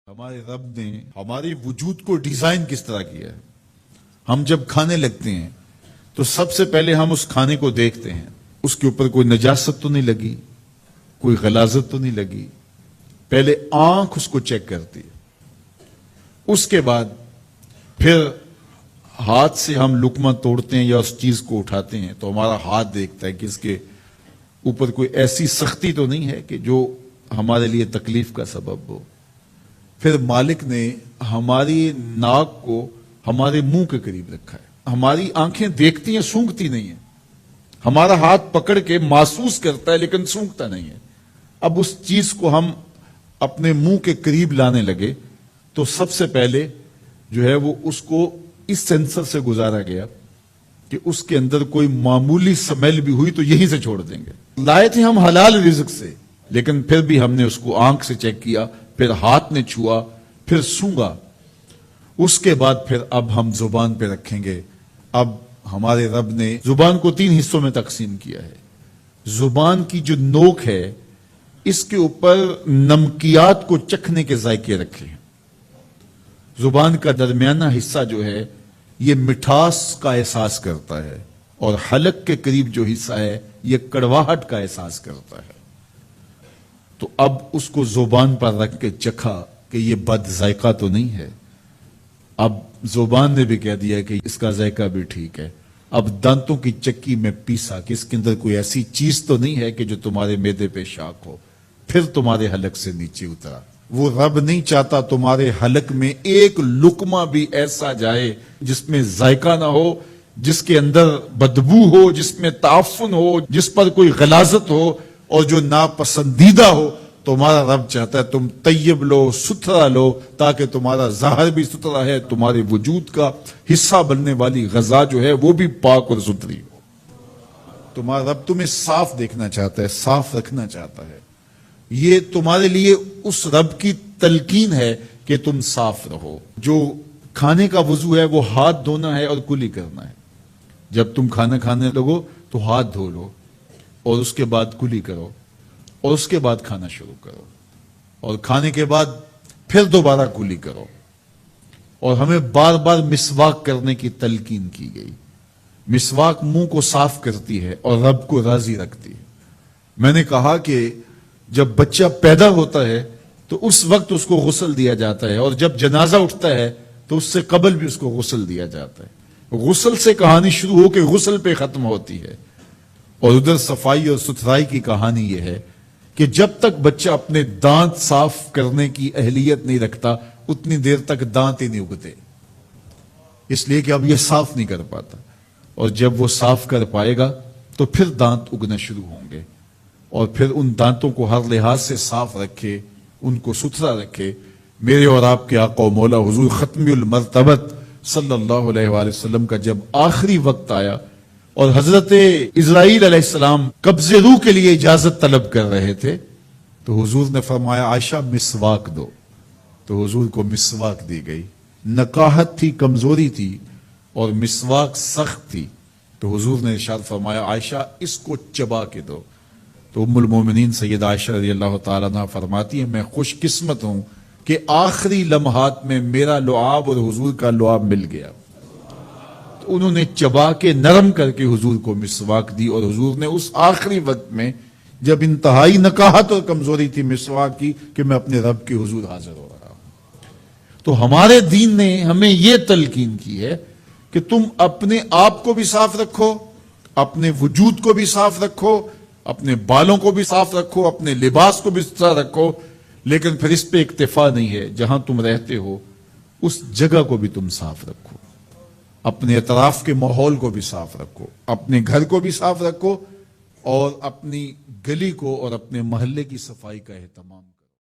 ہمارے رب نے ہمارے وجود کو ڈیزائن کس طرح کیا ہے. ہم جب کھانے لگتے ہیں تو سب سے پہلے ہم اس کھانے کو دیکھتے ہیں, اس کے اوپر کوئی نجاست تو نہیں لگی, کوئی غلاظت تو نہیں لگی. پہلے آنکھ اس کو چیک کرتی ہے, اس کے بعد پھر ہاتھ سے ہم لقمہ توڑتے ہیں یا اس چیز کو اٹھاتے ہیں تو ہمارا ہاتھ دیکھتا ہے کہ اس کے اوپر کوئی ایسی سختی تو نہیں ہے کہ جو ہمارے لیے تکلیف کا سبب ہو. پھر مالک نے ہماری ناک کو ہمارے منہ کے قریب رکھا ہے. ہماری آنکھیں دیکھتی ہیں, سونگتی نہیں ہیں. ہمارا ہاتھ پکڑ کے محسوس کرتا ہے لیکن سونگتا نہیں ہے. اب اس چیز کو ہم اپنے منہ کے قریب لانے لگے تو سب سے پہلے جو ہے وہ اس کو اس سینسر سے گزارا گیا کہ اس کے اندر کوئی معمولی سمیل بھی ہوئی تو یہیں سے چھوڑ دیں گے. لائے تھے ہم حلال رزق سے, لیکن پھر بھی ہم نے اس کو آنکھ سے چیک کیا, پھر ہاتھ نے چھوا, پھر سونگا. اس کے بعد پھر اب ہم زبان پہ رکھیں گے. اب ہمارے رب نے زبان کو 3 حصوں میں تقسیم کیا ہے. زبان کی جو نوک ہے اس کے اوپر نمکیات کو چکھنے کے ذائقے رکھے ہیں. زبان کا درمیانہ حصہ جو ہے یہ مٹھاس کا احساس کرتا ہے, اور حلق کے قریب جو حصہ ہے یہ کڑواہٹ کا احساس کرتا ہے. تو اب اس کو زبان پر رکھ کے چکھا کہ یہ بد ذائقہ تو نہیں ہے. اب زبان نے بھی کہہ دیا کہ اس کا ذائقہ بھی ٹھیک ہے. اب دانتوں کی چکی میں پیسا کہ اس کے اندر کوئی ایسی چیز تو نہیں ہے کہ جو تمہارے معدے پہ شاک ہو. پھر تمہارے حلق سے نیچے اترا. وہ رب نہیں چاہتا تمہارے حلق میں ایک لقمہ بھی ایسا جائے جس میں ذائقہ نہ ہو, جس کے اندر بدبو ہو, جس میں تعفن ہو, جس پر کوئی غلاظت ہو اور جو ناپسندیدہ ہو. تمہارا رب چاہتا ہے تم طیب لو, ستھرا لو, تاکہ تمہارا ظاہر بھی ستھرا ہے, تمہارے وجود کا حصہ بننے والی غذا جو ہے وہ بھی پاک اور ستھری ہو. تمہارا رب تمہیں صاف دیکھنا چاہتا ہے, صاف رکھنا چاہتا ہے. یہ تمہارے لیے اس رب کی تلقین ہے کہ تم صاف رہو. جو کھانے کا وضو ہے وہ ہاتھ دھونا ہے اور کلی کرنا ہے. جب تم کھانا کھانے لگو تو ہاتھ دھو لو اور اس کے بعد کلی کرو اور اس کے بعد کھانا شروع کرو, اور کھانے کے بعد پھر دوبارہ کلی کرو. اور ہمیں بار بار مسواک کرنے کی تلقین کی گئی. مسواک منہ کو صاف کرتی ہے اور رب کو راضی رکھتی ہے. میں نے کہا کہ جب بچہ پیدا ہوتا ہے تو اس وقت اس کو غسل دیا جاتا ہے, اور جب جنازہ اٹھتا ہے تو اس سے قبل بھی اس کو غسل دیا جاتا ہے. غسل سے کہانی شروع ہو کے غسل پہ ختم ہوتی ہے. اور ادھر صفائی اور ستھرائی کی کہانی یہ ہے کہ جب تک بچہ اپنے دانت صاف کرنے کی اہلیت نہیں رکھتا اتنی دیر تک دانت ہی نہیں اگتے, اس لیے کہ اب یہ صاف نہیں کر پاتا. اور جب وہ صاف کر پائے گا تو پھر دانت اگنا شروع ہوں گے, اور پھر ان دانتوں کو ہر لحاظ سے صاف رکھے, ان کو ستھرا رکھے. میرے اور آپ کے آقا و مولا حضور ختم المرتبت صلی اللہ علیہ وآلہ وسلم کا جب آخری وقت آیا اور حضرت اسرائیل علیہ السلام قبض روح کے لیے اجازت طلب کر رہے تھے تو حضور نے فرمایا عائشہ مسواک دو, تو حضور کو مسواک دی گئی. نقاہت تھی, کمزوری تھی, اور مسواک سخت تھی, تو حضور نے ارشاد فرمایا عائشہ اس کو چبا کے دو. تو ام المومنین سیدہ عائشہ رضی اللہ تعالیٰ عنہ فرماتی ہیں میں خوش قسمت ہوں کہ آخری لمحات میں میرا لعاب اور حضور کا لعاب مل گیا. تو انہوں نے چبا کے نرم کر کے حضور کو مسواک دی, اور حضور نے اس آخری وقت میں جب انتہائی نقاہت اور کمزوری تھی مسواک کی کہ میں اپنے رب کے حضور حاضر ہو رہا ہوں. تو ہمارے دین نے ہمیں یہ تلقین کی ہے کہ تم اپنے آپ کو بھی صاف رکھو, اپنے وجود کو بھی صاف رکھو, اپنے بالوں کو بھی صاف رکھو, اپنے لباس کو بھی صاف رکھو. لیکن پھر اس پہ اکتفا نہیں ہے, جہاں تم رہتے ہو اس جگہ کو بھی تم صاف رکھو, اپنے اطراف کے ماحول کو بھی صاف رکھو, اپنے گھر کو بھی صاف رکھو, اور اپنی گلی کو اور اپنے محلے کی صفائی کا اہتمام کرو.